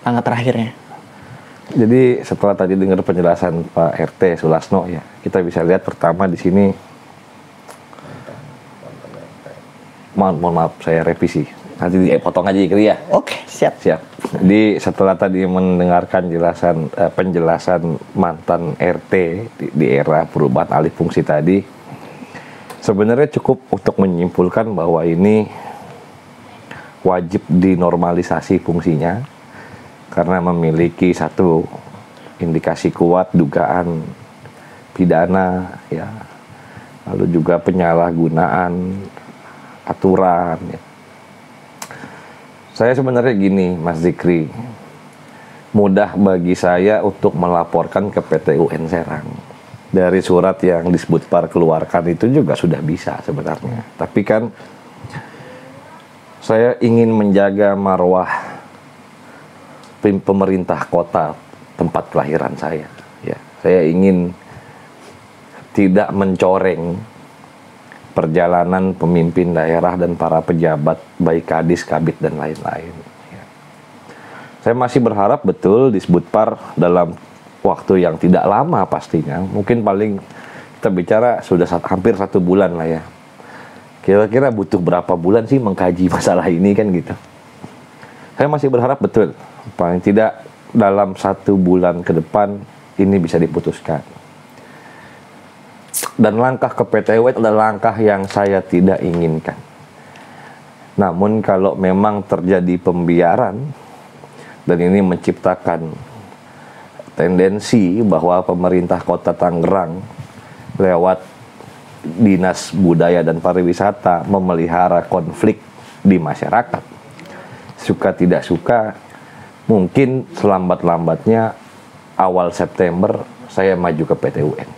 angka terakhirnya. Jadi setelah tadi dengar penjelasan Pak RT Sulasno ya, kita bisa lihat pertama di sini. Mohon maaf saya revisi. Nanti dipotong aja ya. Oke, siap. Jadi setelah tadi mendengarkan penjelasan mantan RT di era perubahan alih fungsi tadi, sebenarnya cukup untuk menyimpulkan bahwa ini wajib dinormalisasi fungsinya karena memiliki satu indikasi kuat dugaan pidana ya, lalu juga penyalahgunaan aturan ya. Saya sebenarnya gini Mas Zikri, mudah bagi saya untuk melaporkan ke PT UN Serang. Dari surat yang disebut Par keluarkan itu juga sudah bisa sebenarnya. Tapi kan saya ingin menjaga marwah pemerintah kota tempat kelahiran saya. Ya, saya ingin tidak mencoreng perjalanan pemimpin daerah dan para pejabat baik kadis, kabid dan lain-lain. Ya. Saya masih berharap betul disebut Par dalam waktu yang tidak lama pastinya. Mungkin paling kita bicara sudah hampir 1 bulan lah ya. Kira-kira butuh berapa bulan sih mengkaji masalah ini kan gitu. Saya masih berharap betul paling tidak dalam 1 bulan ke depan ini bisa diputuskan. Dan langkah ke PT UN adalah langkah yang saya tidak inginkan. Namun kalau memang terjadi pembiaran dan ini menciptakan tendensi bahwa pemerintah Kota Tangerang lewat Dinas Budaya dan Pariwisata memelihara konflik di masyarakat, suka tidak suka, mungkin selambat-lambatnya awal September saya maju ke PT UN.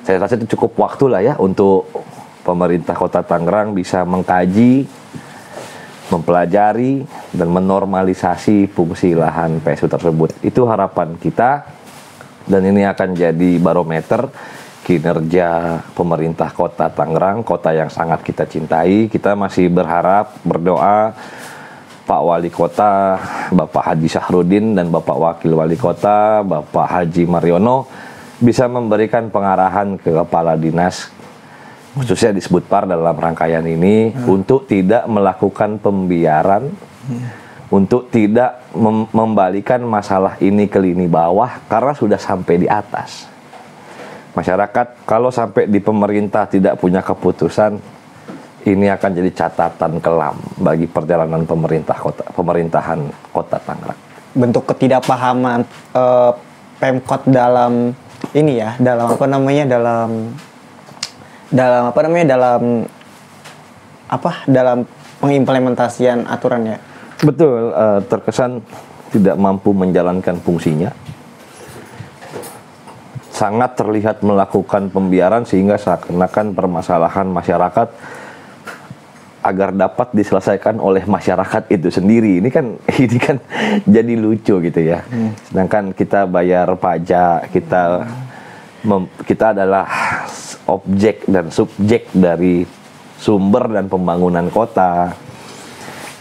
Saya rasa itu cukup waktu lah ya untuk pemerintah Kota Tangerang bisa mengkaji, mempelajari, dan menormalisasi fungsi lahan PSU tersebut. Itu harapan kita, dan ini akan jadi barometer kinerja pemerintah Kota Tangerang, kota yang sangat kita cintai. Kita masih berharap, berdoa, Pak Wali Kota, Bapak Haji Syahrudin, dan Bapak Wakil Wali Kota, Bapak Haji Mariono, bisa memberikan pengarahan ke kepala dinas khususnya disebut Par dalam rangkaian ini untuk tidak melakukan pembiaran, untuk tidak membalikan masalah ini ke lini bawah karena sudah sampai di atas. Masyarakat kalau sampai di pemerintah tidak punya keputusan, ini akan jadi catatan kelam bagi perjalanan pemerintahan Kota Tangerang. Bentuk ketidakpahaman Pemkot dalam ini ya, dalam pengimplementasian aturannya. Betul, terkesan tidak mampu menjalankan fungsinya. Sangat terlihat melakukan pembiaran sehingga seakan-akan permasalahan masyarakat agar dapat diselesaikan oleh masyarakat itu sendiri. Ini kan jadi lucu gitu ya. Sedangkan kita bayar pajak, kita adalah objek dan subjek dari sumber dan pembangunan kota.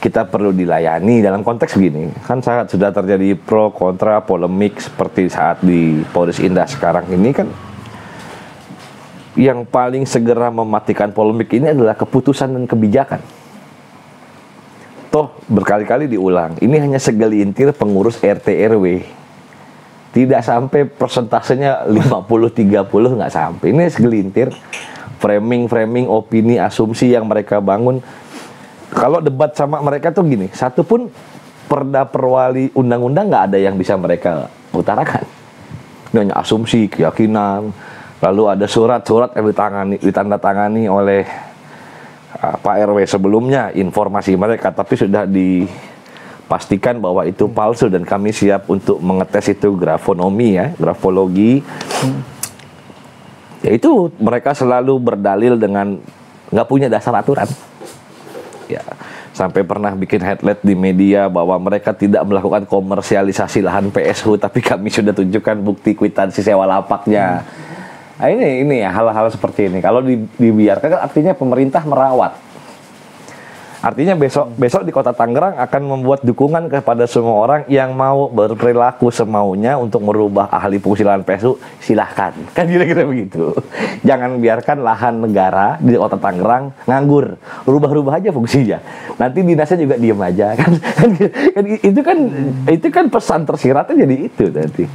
Kita perlu dilayani dalam konteks begini. Kan sangat sudah terjadi pro kontra polemik seperti saat di Polres Indah sekarang ini kan. Yang paling segera mematikan polemik ini adalah keputusan dan kebijakan. Toh berkali-kali diulang, ini hanya segelintir pengurus RT RW. Tidak sampai persentasenya 50-30 nggak sampai. Ini segelintir framing opini, asumsi yang mereka bangun. Kalau debat sama mereka tuh gini, satu pun perda perwali undang-undang nggak ada yang bisa mereka utarakan. Ini hanya asumsi, keyakinan. Lalu ada surat-surat yang ditandatangani oleh Pak RW sebelumnya, informasi mereka, tapi sudah dipastikan bahwa itu palsu dan kami siap untuk mengetes itu grafologi. Ya itu mereka selalu berdalil dengan nggak punya dasar aturan. Ya, sampai pernah bikin headline di media bahwa mereka tidak melakukan komersialisasi lahan PSU, tapi kami sudah tunjukkan bukti kwitansi sewa lapaknya. Nah, ini ya hal-hal seperti ini. Kalau dibiarkan kan artinya pemerintah merawat. Artinya besok di Kota Tangerang akan membuat dukungan kepada semua orang yang mau berperilaku semaunya untuk merubah ahli fungsi lahan PSU, silahkan. Kan kira-kira begitu. Jangan biarkan lahan negara di Kota Tangerang nganggur. Rubah-rubah aja fungsinya. Nanti dinasnya juga diem aja. Itu kan pesan tersiratnya jadi itu nanti.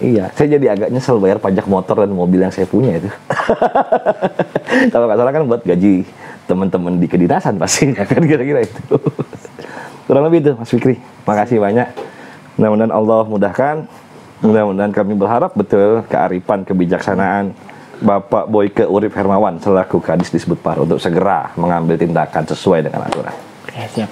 Iya, saya jadi agak nyesel bayar pajak motor dan mobil yang saya punya itu. Kalau nggak salah kan buat gaji teman-teman di kedinasan pastinya kan kira-kira itu. Kurang lebih itu Mas Fikri. Makasih banyak. Mudah-mudahan Allah mudahkan. Mudah-mudahan kami berharap betul kearifan, kebijaksanaan Bapak Boyke Urip Hermawan selaku Kadis Disbud Par untuk segera mengambil tindakan sesuai dengan aturan. Oke, siap.